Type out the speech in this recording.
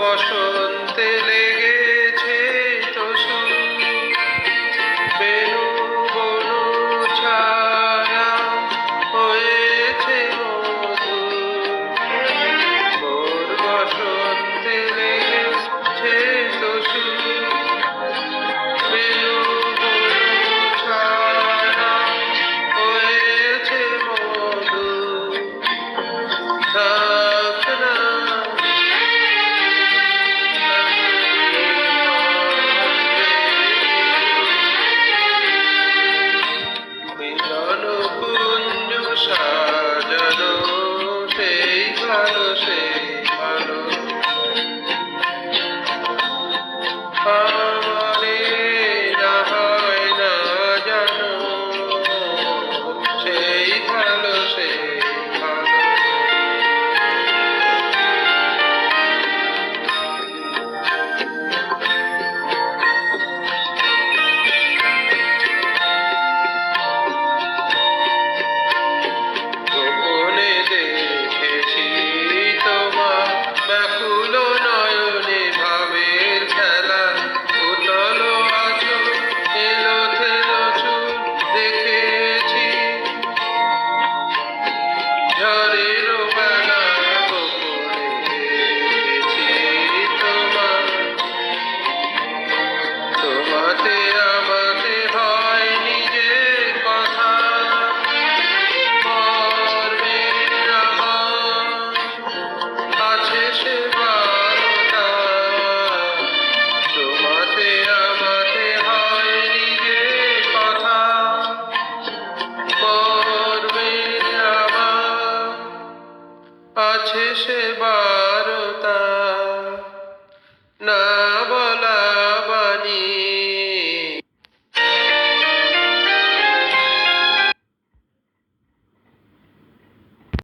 বসন্তে লেগেছে টসু, বেনু বনু ছায়া হয়েছে মধু। মোর বসন্তে লেগেছে টসু, বেনু বনু ছায়া হয়েছে মধু। থাক না মিলন কুঞ্জ সাজানো, সেই ভালো সেই ভালো। আমারে না হয় না জানো, সেই ভালো সেই ভালো। গোপনে দেখেছি তোমার ব্যাকুল নয়নে ভাবের খেলা, উতল আছো এলো থেলো চুল দেখেছি ঝড়ের বেলা। গোপনে দেখেছি তোমার, তোমাতে আমাতে হয় নিজের কথা। মর্মের আমার আছে সে বারতা, তোমাতে আমাতে হয় নিজের কথা। মর্মের আমার আছে সে বারতা, না